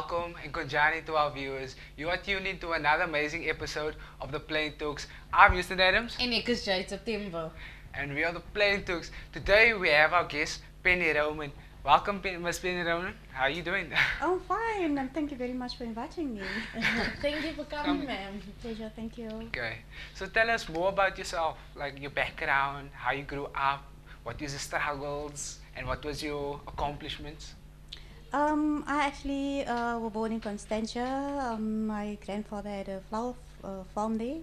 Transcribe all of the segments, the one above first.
welcome and Konjani to our viewers. You are tuned into another amazing episode of the Plain Talks. I'm Houston Adams, En ek is Jade September. and we are the Plain Talks. Today we have our guest, Penny Roman. Welcome, Miss Penny Roman. How are you doing? Oh, fine, and thank you very much for inviting me. Thank you for coming, ma'am. Pleasure, thank you. Okay, so tell us more about yourself, like your background, how you grew up, what is the struggles, and what was your accomplishments. I actually was born in Constantia. My grandfather had a flower farm there,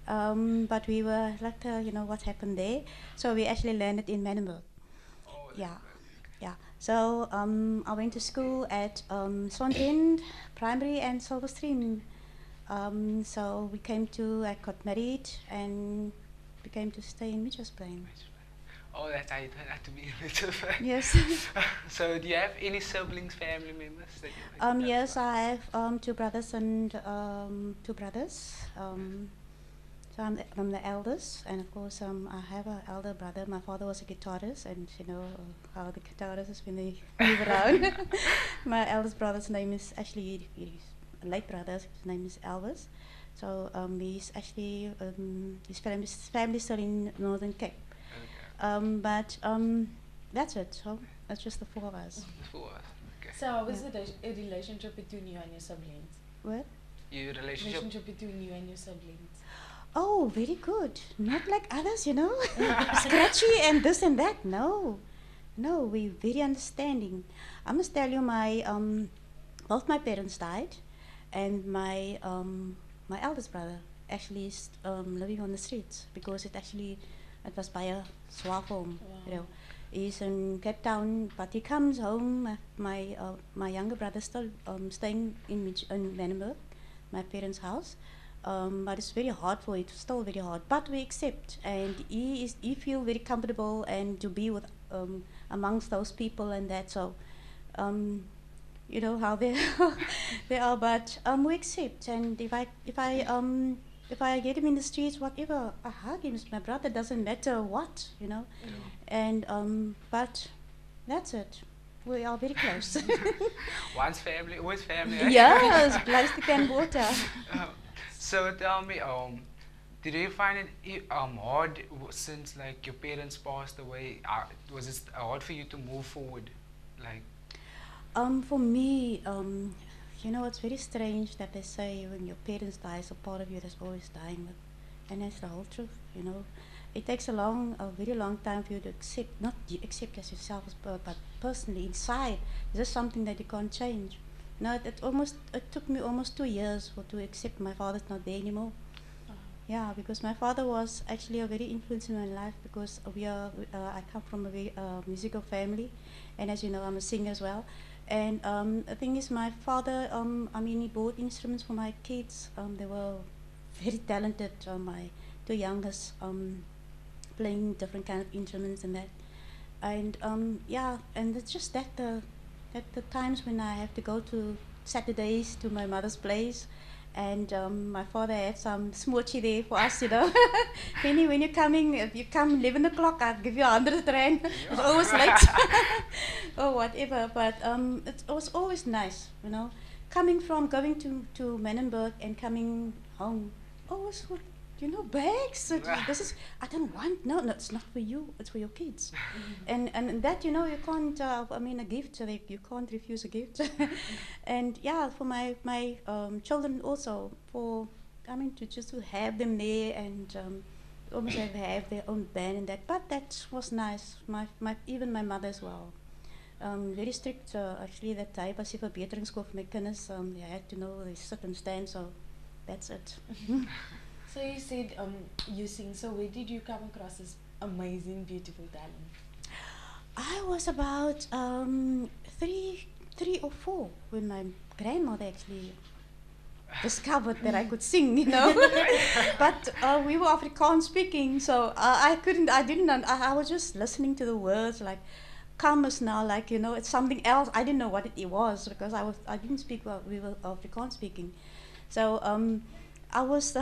but we were like, what happened there. So we actually landed in Menenberg. Oh, Yeah, yeah. So I went to school at Swanend Primary and Silverstream. So I got married and became to stay in Mitchell's Plain. Oh, that's how you turned out to be a little bit. Yes. So, do you have any siblings, family members that you Yes, I have two brothers and two brothers. So I'm the eldest, and of course I have an elder brother. My father was a guitarist, and you know how the guitarist is when they move around. My eldest brother's name is actually he's a late brother. His name is Elvis. So he's actually his family's still in Northern Cape. But that's it. So that's just the four of us. For okay. So, how was a relationship between you and your siblings? What? Your relationship. Relationship between you and your siblings. Oh, very good. Not like others, scratchy and this and that. No, no, we're very understanding. I must tell you, both my parents died, and my eldest brother actually is living on the streets because it was by a swap home. Wow. He's in Cape Town, but he comes home. My younger brother still staying in Menenberg, my parents' house. But it's very hard for it, still very hard. But we accept, and he feel very comfortable and to be with amongst those people and that. So, you know how they they are. But we accept, and if I get him in the streets, whatever, I hug him. It's my brother, doesn't matter what, And but that's it. We are very close. Once family, always family. Right? Yes, plastic and water. So tell me, did you find it hard since like your parents passed away? Was it hard for you to move forward, like? For me, it's very strange that they say when your parents die, so part of you is always dying, and that's the whole truth. It takes a very long time for you to accept, not you accept as yourself, but personally inside, there's something that you can't change. No, it took me almost 2 years to accept my father's not there anymore. Yeah, because my father was actually a very influence in my life because I come from a very musical family, and as you know, I'm a singer as well. And the thing is, my father, he bought instruments for my kids. They were very talented. My two youngest playing different kind of instruments and that. And and it's just that the times when I have to go to Saturdays to my mother's place, and my father had some smoochie there for us, Penny, when you're coming, if you come 11 o'clock, I'll give you 100 rand. It's always late, or whatever. But it was always nice, coming from going to Menenberg and coming home. Always with, bags. This is, I don't want. No, it's not for you. It's for your kids. And that, you can't. A gift. So you can't refuse a gift. And yeah, for my children also, to have them there and almost have their own band and that. But that was nice. Even my mother as well. Very strict. Actually, that type. As if a verbetering for my kinders. They had to know they sit and stand. So that's it. So you said you sing. So where did you come across this amazing, beautiful talent? I was about three or four when my grandmother actually discovered that I could sing, But we were Afrikaans speaking, so I couldn't. I didn't. I was just listening to the words like "come is now," like it's something else. I didn't know what it was because I didn't speak well. We were Afrikaans speaking, so I was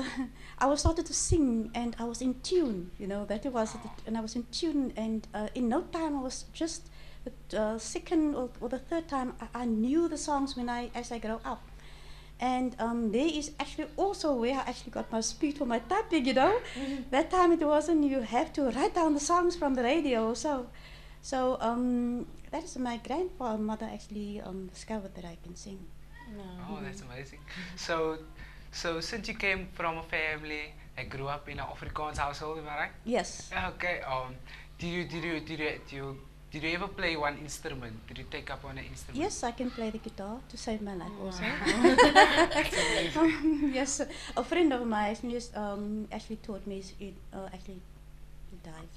started to sing and I was in tune, that it was, and I was in tune and in no time I was just the second or the third time, I knew the songs as I grow up. And there is actually also where I actually got my speed for my typing, you know. That time it wasn't, you have to write down the songs from the radio. So that is my grandmother actually discovered that I can sing. Oh, that's amazing. So, so since you came from a family and grew up in an Afrikaans household, am I right? Yes. Okay. Did you ever play one instrument? Did you take up on an instrument? Yes, I can play the guitar to save my life also. That's amazing. Yes, a friend of mine actually taught me, actually he died,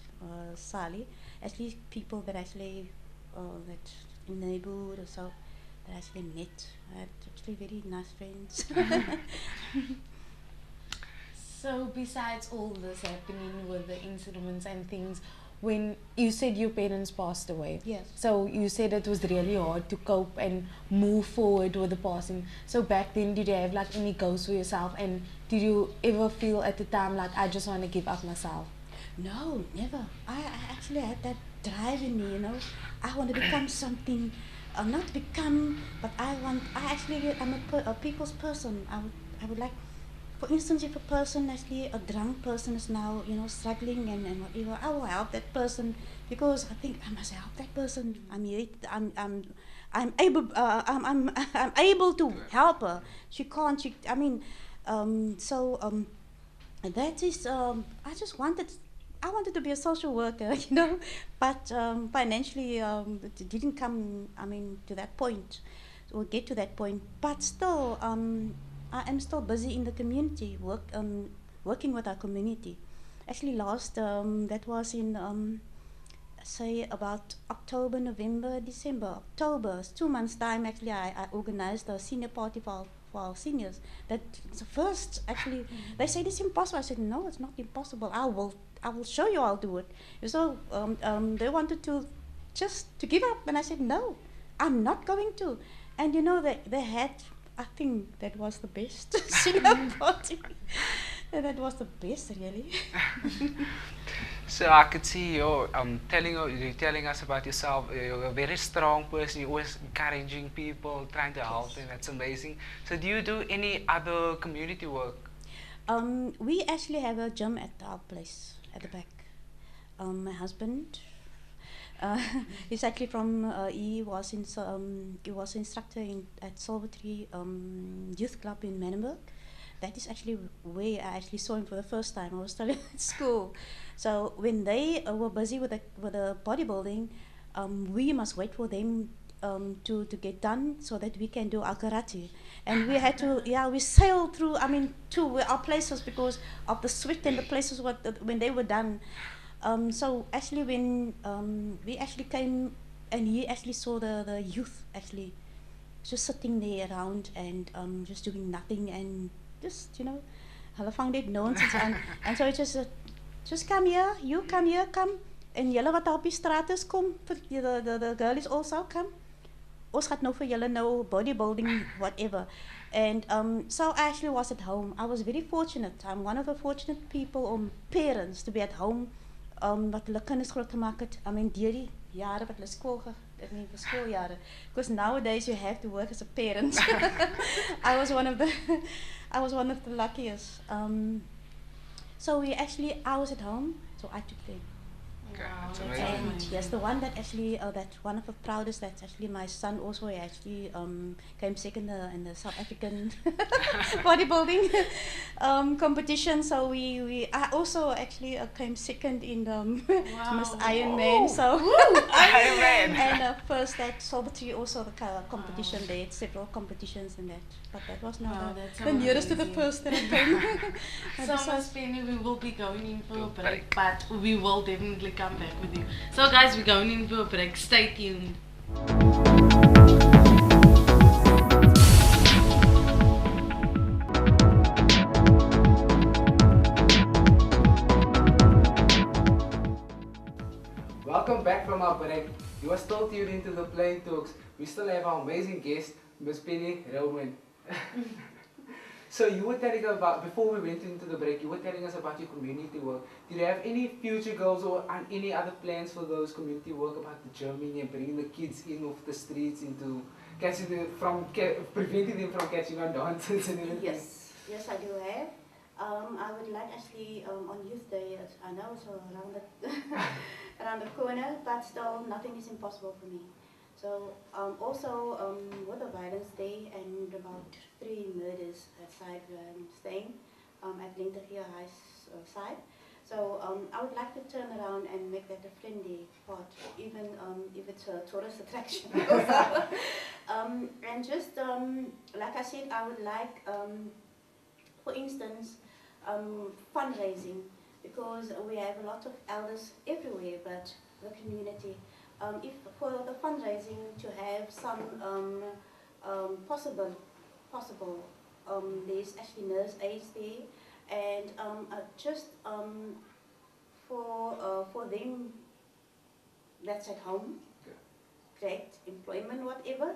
Sally. Actually, people that actually, that in the neighborhood or so, that I actually met. I had actually very nice friends. So besides all this happening with the incidents and things, when you said your parents passed away, Yes. so you said it was really hard to cope and move forward with the passing. So back then, did you have like any goals for yourself, and did you ever feel at the time like I just want to give up myself? No, never. I actually had that drive in me, you know. I want to become something, not become, but I'm a people's person. I would like, for instance, if a person actually, a drunk person is now, you know, struggling and whatever, I will help that person because I think I must help that person. I'm able, I'm able to help her. She can't, I mean, that is, I wanted to be a social worker, you know, but financially it didn't come, I mean, to that point, or get to that point. But still, I am still busy in the community, working with our community. Actually, that was in, say, about October, November, December. October, it's 2 months' time, actually, I organized a senior party for our seniors. That's the first, actually, they said it's impossible. I said, no, it's not impossible. I will show you I'll do it. So they wanted to give up, and I said, no, I'm not going to. And you know, they had, I think that was the best senior party. And that was the best, really. So I could see you're telling us about yourself. You're a very strong person. You're always encouraging people, trying to help them. That's amazing. So do you do any other community work? We actually have a gym at our place at the back. My husband, he's actually from. He was instructor at Silver Tree Youth Club in Menenberg. That is actually where I actually saw him for the first time. I was still at school. So when they were busy with the bodybuilding, we must wait for them to get done so that we can do our karate. And we had to, we sailed through, to our places because of the sweat and the places when they were done. So actually when we actually came and he actually saw the youth actually just sitting there around and just doing nothing and just, hulle vang net nonsens aan. And so it just come here, you come here, come. En julle wat op die straat is, kom. The girl is also come. Ons gaat nou vir julle nou bodybuilding, whatever. And so I actually was at home. I was very fortunate. I'm one of the fortunate people, parents, to be at home. Wat hulle kinders groot gemaak het. Deur die jare wat hulle schooljare. Because nowadays you have to work as a parent. I was one of the luckiest. So I was at home, so I took them. Okay, that's Wow, amazing. And yes, the one that actually, that one of the proudest, that's actually my son also. He actually came second in the South African bodybuilding competition. So I also actually came second in the Miss Ironman. So Ironman. and first at Silver Tree also the competition. They had several competitions in that, but that was not Wow, that's the nearest to the amazing. first that I came. So Miss Penny, we will be going in for a break, but we will definitely come back with you. So guys, we're going in for a break. Stay tuned. Welcome back from our break. You are still tuned into the Plain Talks. We still have our amazing guest, Miss Penny Roman. So you were telling about, before we went into the break, you were telling us about your community work. Do you have any future goals or any other plans for those community work about the Germany and bringing the kids in off the streets into catching them preventing them from catching on dances and everything? Yes, I do have. I would like actually on Youth Day, I know it's around the, around the corner, but still nothing is impossible for me. So also with the Violence Day and about 3 murders outside where I'm staying at Lintergier High side. So I would like to turn around and make that a friendly part, even if it's a tourist attraction. And just like I said, I would like, for instance, fundraising, because we have a lot of elders everywhere, but the community. If for the fundraising to have some possible, there's actually nurse aides there, and just for them that's at home, create employment, whatever.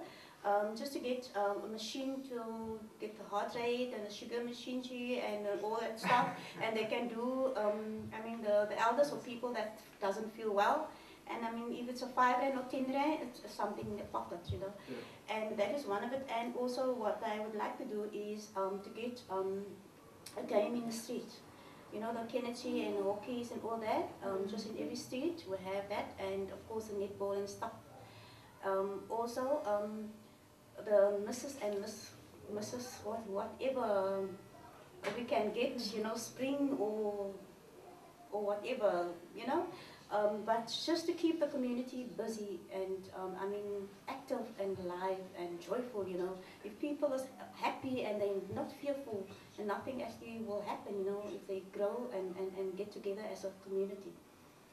Just to get a machine to get the heart rate and the sugar machine and all that stuff, and they can do. I mean, the elders or people that doesn't feel well, and I mean, if it's a 5 rand or 10 rand, it's something in the pocket, you know. Yeah. And that is one of it. And also, what I would like to do is to get a game in the street. You know, the Kennedy and hockeys and all that. Just in every street we have that, and of course the netball and stuff. Also. The Mrs. and Mrs. whatever we can get, you know, spring or whatever, you know, but just to keep the community busy and I mean active and alive and joyful, you know. If people are happy and they're not fearful, and nothing actually will happen, you know, if they grow and get together as a community.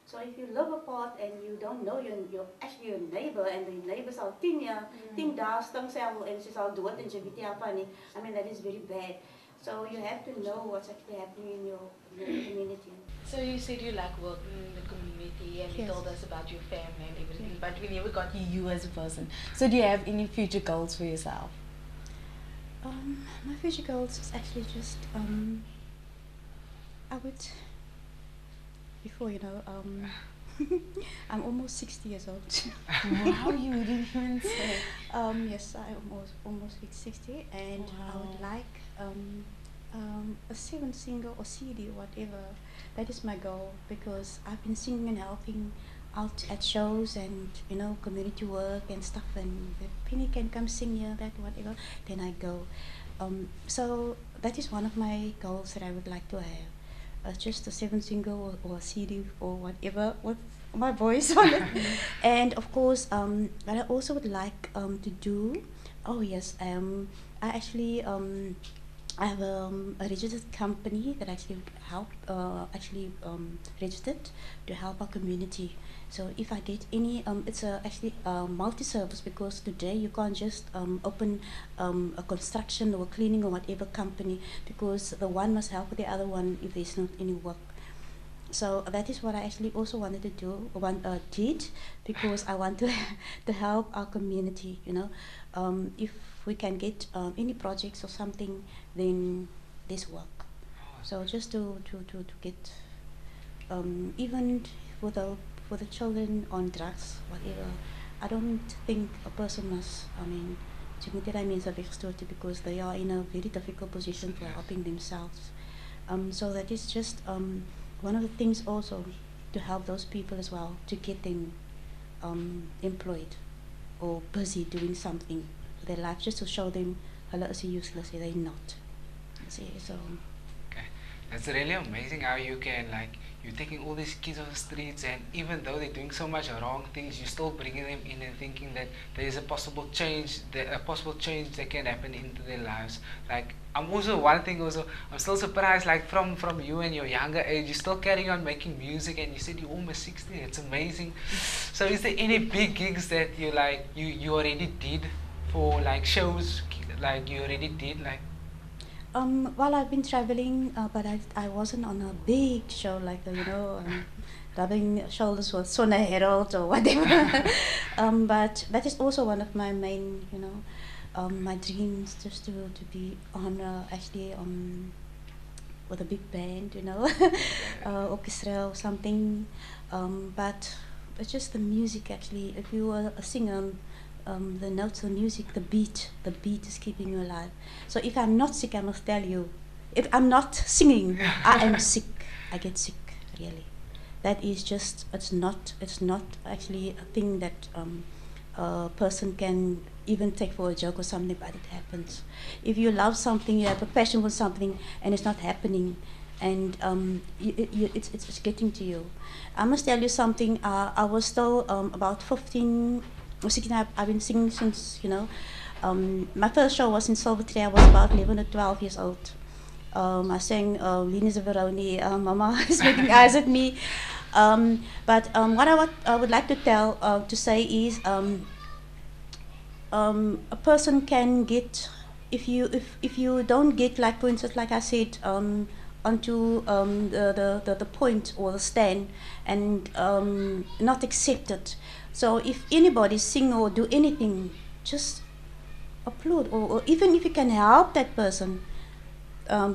So if you live apart and you don't know your actually your neighbor, and the neighbors are 10 jaar, 10 dae sting sy al en sy's al dood en sy weet nie apa nie. I mean, that is very bad. So you have to know what's actually happening in your community. So you said you like working in the community, and you told us about your family and everything, but we never got you as a person. So do you have any future goals for yourself? My future goals is actually just I would. Before, you know, I'm almost 60 years old. Wow, you didn't even say. Yes, I almost hit 60, and I would like a 7 single or CD, whatever. That is my goal, because I've been singing and helping out at shows and, you know, community work and stuff, and if Penny can come sing here, that whatever, then I go. So that is one of my goals that I would like to have. Just a 7 single or a CD or whatever with my voice on it. And of course, what I also would like to do, oh yes, I actually I have a registered company that actually help registered to help our community. So if I get any, it's actually multi-service, because today you can't just open a construction or cleaning or whatever company, because the one must help the other one if there's not any work. So that is what I actually also wanted to do, did, because I want to help our community, you know. If we can get any projects or something, then this work. So just to get, even for the children on drugs, whatever, I don't think a person must, I mean, because they are in a very difficult position for helping themselves. So that is just one of the things also, to help those people as well, to get them employed or busy doing something with their life, just to show them hulle is useless, they're not. See, so. Okay, that's really amazing how you can, like, you're taking all these kids on the streets, and even though they're doing so much wrong things, you're still bringing them in and thinking that there is a possible change that can happen into their lives. Like, I'm also, one thing also, I'm still surprised, like, from you and your younger age, you're still carrying on making music, and you said you're almost 60, it's amazing. So is there any big gigs that you, like, you already did for, like, shows, like, you already did, like? Well, I've been traveling, but I wasn't on a big show like, you know, rubbing shoulders with Sona Herald or whatever. But that is also one of my main, you know, my dreams just to be on actually with a big band, you know, orchestra or something. But it's just the music actually. If you are a singer, the notes, the music, the beat is keeping you alive. So if I'm not sick, I must tell you, if I'm not singing, I am sick. I get sick, really. That is just, it's not actually a thing that a person can even take for a joke or something, but it happens. If you love something, you have a passion for something, and it's not happening, and it's getting to you. I must tell you something. I was still about 15 or 16. I've been singing since, you know. My first show was in Silvertree. I was about 11 or 12 years old. I sang Lina Zavaroni, Mama is making eyes at me. But what I would like to say is a person can get, if you don't get, like for instance, like I said, onto the point or the stand, and not accept it. So if anybody sing or do anything, just applaud, or even if you can help that person,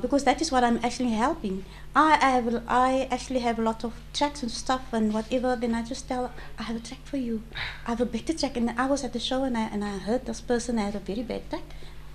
because that is what I'm actually helping. I actually have a lot of tracks and stuff and whatever. Then I just tell, I have a track for you. I have a better track. And I was at the show and I heard this person had a very bad track.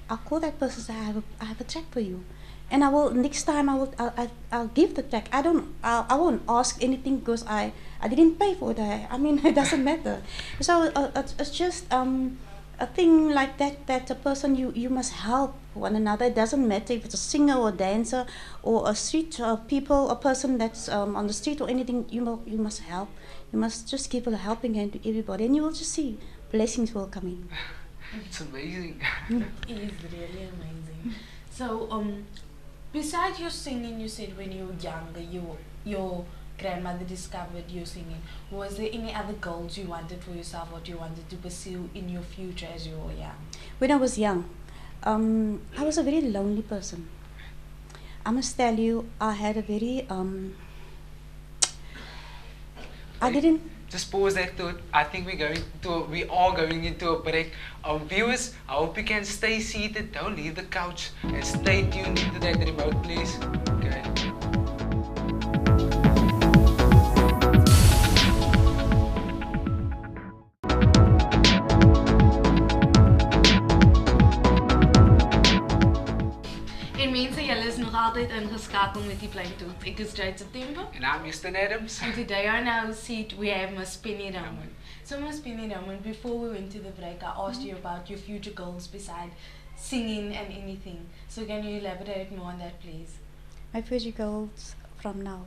I'll call that person and say, I have a track for you. And I will, next time I'll give the track. I won't ask anything because I didn't pay for it. I mean, it doesn't matter. So it's just a thing like that a person, you must help one another. It doesn't matter if it's a singer or a dancer or a street people, a person that's on the street or anything. You must help. You must just give a helping hand to everybody, and you will just see blessings will come in. It's amazing. It is really amazing. So besides your singing, you said when you were younger, your grandmother discovered you singing. Was there any other goals you wanted for yourself, what you wanted to pursue in your future as you were young? When I was young, I was a very lonely person. I must tell you, I had a very I didn't. Just pause that thought. I think we are going into a break. Viewers, I hope you can stay seated. Don't leave the couch and stay tuned into that remote, please. Okay. Altijd ingeschakeld met die Plain Tooth. Ik is Jade September. And I'm Houston Adams. And today on our seat we have Miss Penny Raman. So Miss Penny Raman, before we went to the break, I asked you about your future goals besides singing and anything. So can you elaborate more on that, please? My future goals from now.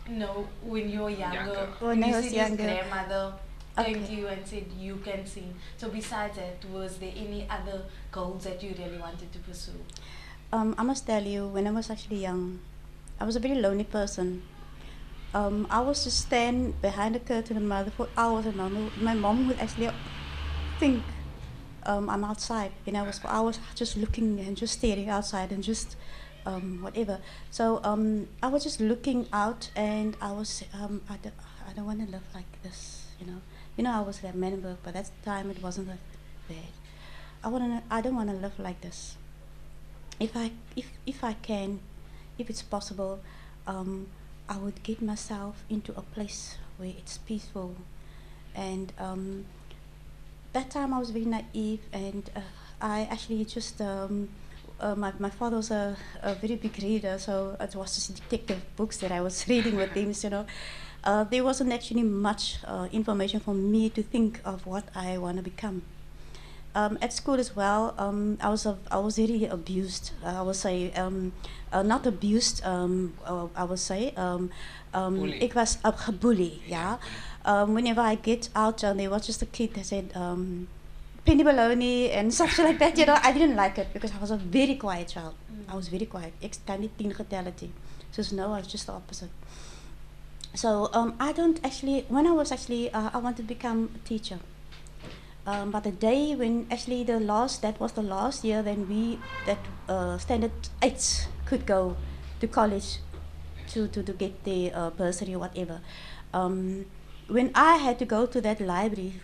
No, when you were younger. When I was said younger. Your grandmother came Okay. to you and said you can sing. So besides that, was there any other goals that you really wanted to pursue? I must tell you, when I was actually young, I was a very lonely person. I was to stand behind the curtain and mother for hours, and my mom would actually think I'm outside. And I was for hours just looking and just staring outside and just whatever. So I was just looking out, and I was I don't want to live like this, you know. You know, I was at Manenberg, but at the time it wasn't that bad. I don't want to live like this. If I can, if it's possible, I would get myself into a place where it's peaceful. And that time I was very naive, and I actually just my father was a very big reader, so it was just detective books that I was reading with him. You know, there wasn't actually much information for me to think of what I want to become. At school as well, I was really abused. I would say not abused. I would say ik was gebullied. Yeah. Whenever I get out, there was just a kid that said penny baloney and something like that. You know, I didn't like it because I was a very quiet child. I was very quiet. Ik kan niet 10 getellen. So no, I was just the opposite. So I don't actually. When I was actually, I wanted to become a teacher. But the day when actually that was the last year then standard 8 could go to college to get the bursary or whatever. When I had to go to that library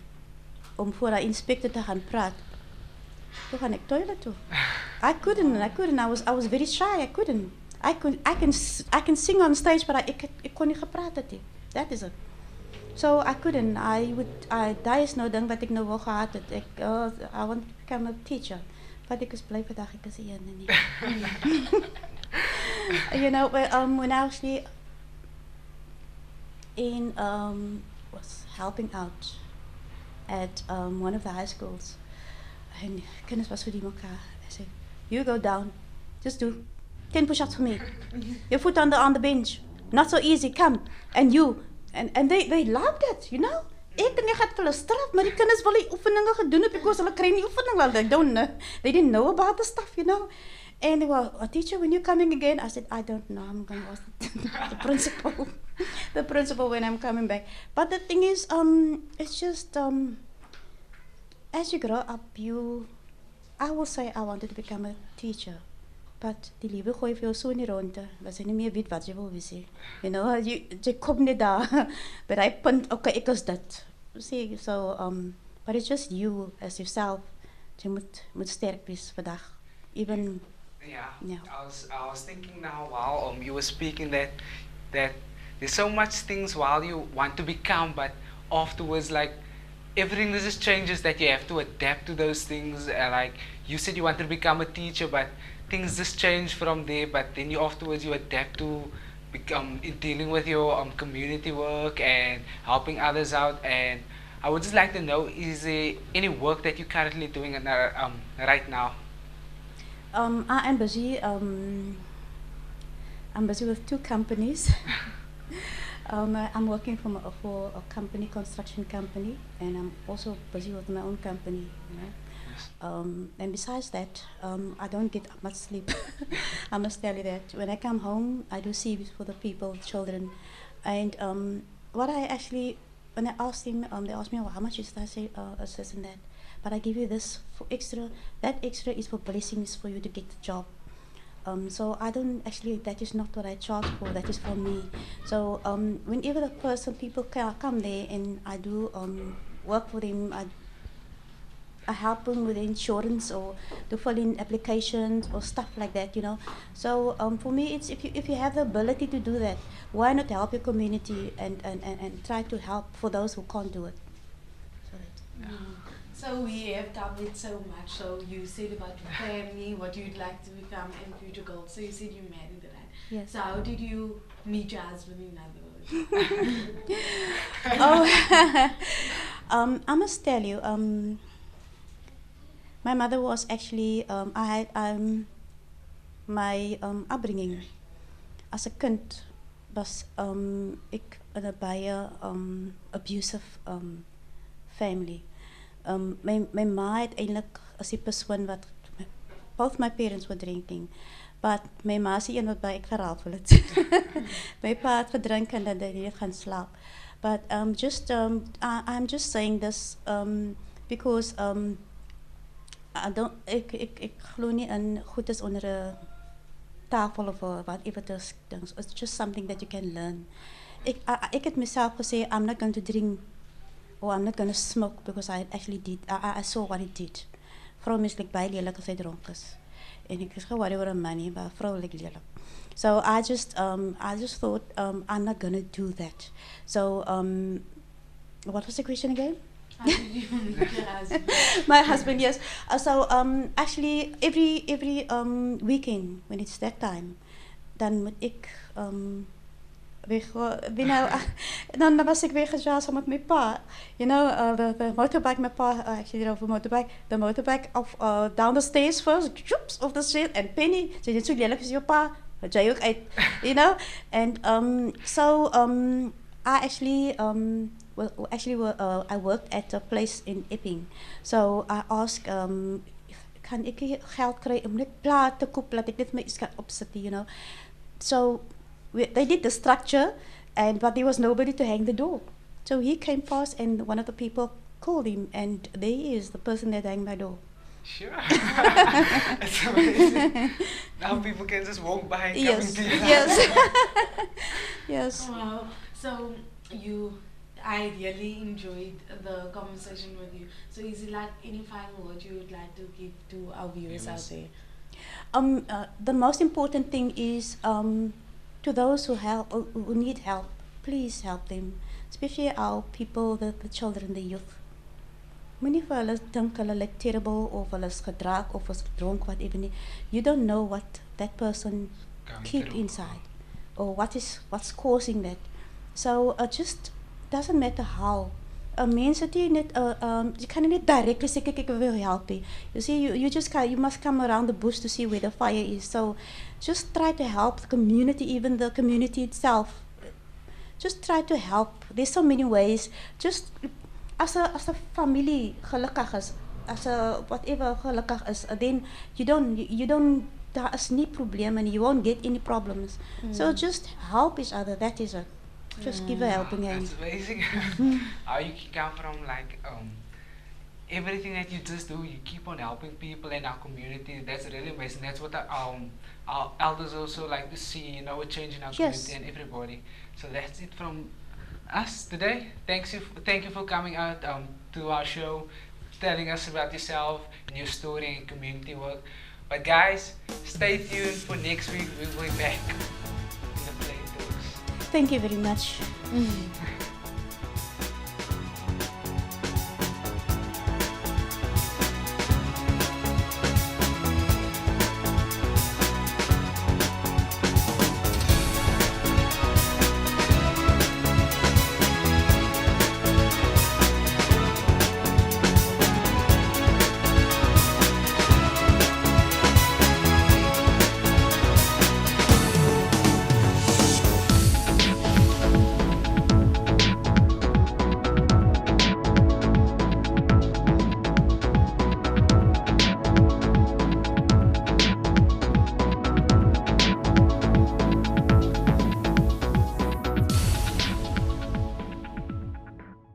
voor de inspector te gaan praat, Toe gaan ek toilet toe. I couldn't. I was very shy. I couldn't. I can sing on stage, but ek kon nie gepraat het nie. That is it. So I couldn't. Daar is nou ding wat ek nou wel gehad het. I want to become a teacher. But ek is bly vandag ek is een en nie. You know, when I actually was helping out at one of the high schools, and kinders was vir die mekaar. I said, you go down, just do 10 push-ups for me. Your foot on the bench. Not so easy, come. And you. And they loved it, you know. Ek het nie gehad vir hulle straf, maar die kinders wil die oefeninge gedoen het because hulle kry nie oefening wel. They didn't know about the stuff, you know. And they were, teacher, when you're coming again? I said, I don't know. I'm going to ask the principal. The principal when I'm coming back. But the thing is, it's just, as you grow up, I will say I wanted to become a teacher. But die liewe gooi vir jou so in die ronde, dat jy nie meer weet wat jy wil wees nie. You know, jy kom net daar, by die punt, okay, ek is dit. See, so, but it's just you as yourself, jy moet sterk wees vandag, even. Yeah. I was thinking now while you were speaking that there's so much things while you want to become, but afterwards, like, everything just changes that you have to adapt to those things. Like you said, you wanted to become a teacher, but things just change from there. But then afterwards you adapt to become in dealing with your community work and helping others out. And I would just like to know, is there any work that you're currently doing right now? I am busy. I'm busy with 2 companies. I'm working for a company, construction company, and I'm also busy with my own company. You know? And besides that, I don't get much sleep. I must tell you that. When I come home, I do CVs for the people, children, and what I actually, when I asked him, they asked me, well, how much is that? I say, this and that. But I give you this for extra. That extra is for blessings for you to get the job. So I don't actually, that is not what I charge for, that is for me. So whenever people come there and I do work for them, I help them with insurance or to fill in applications or stuff like that, you know. So for me, it's if you have the ability to do that, why not help your community and try to help for those who can't do it. So that's, So we have covered so much. So you said about your family, what you'd like to become in future goals. So you said you married, right? yes. So how did you meet your husband, in other words? I must tell you, my mother was actually, I had my upbringing as a kind was ik in a baie abusive family. My ma het eintlik as die persoon wat both my parents were drinking, but my ma se een wat by ek gerafel het. My pa het gedrink en dan hy het gaan slaap. But I'm just saying this because ek glo nie in goed is onder 'n tafel of whatever things. It's just something that you can learn. Ek het myself gesê I'm not going to drink or I'm not going to smoke because I actually did. I saw what it did. Vrou mens lyk baie lelik as sy dronk is. En ek is ge-worry oor 'n money, maar vrou lyk lelik. So I just thought I'm not going to do that. So what was the question again? How did you meet your husband? My husband, yes. So actually every weekend when it's that time, dan moet ek dan was ik weer gejaagd met mijn pa. You know, the motorbike, my pa actually drove a motorbike. The motorbike down the stairs first, jumps off the stairs, and Penny, ze is zo lelijk als je pa. Jy ook uit, you know. And so I actually I worked at a place in Epping. So I asked, kan ik geld krijgen om net plaat te koop, laat ik dit maar iets kan opzetten, you know. So they did the structure, but there was nobody to hang the door. So he came past, and one of the people called him, and there he is, the person that hanged my door. Sure. That's amazing. Now people can just walk by and Yes. come into your Yes. house. Yes. Wow. So I really enjoyed the conversation with you. So, is it like any final word you would like to give to our viewers out Viewers. there? The most important thing is to those who need help, please help them, especially our people, the children, the youth. Moenie vir hulle dink hulle like terrible of hulle is gedrag of is dronk, whatever nie. You don't know what that person Going keep through. inside or what's causing that. So just doesn't matter how. Mense het nie net you can not directly say ek wil help nie. You see you just you must come around the bush to see where the fire is. So just try to help the community, even the community itself. Just try to help. There's so many ways. Just as a family gelukkig is, as a whatever gelukkig is, then you don't daar is nie probleme and you won't get any problems. So just help each other. That is it. Just give a helping Wow, hand. that's amazing. How you can come from like everything that you just do, you keep on helping people in our community. That's really amazing. That's what our elders also like to see, you know, a change in our Yes. community and everybody. So that's it from us today. Thank you for coming out to our show, telling us about yourself and your story and community work. But guys, stay tuned for next week. We'll be back in the Plain Talks. Thank you very much.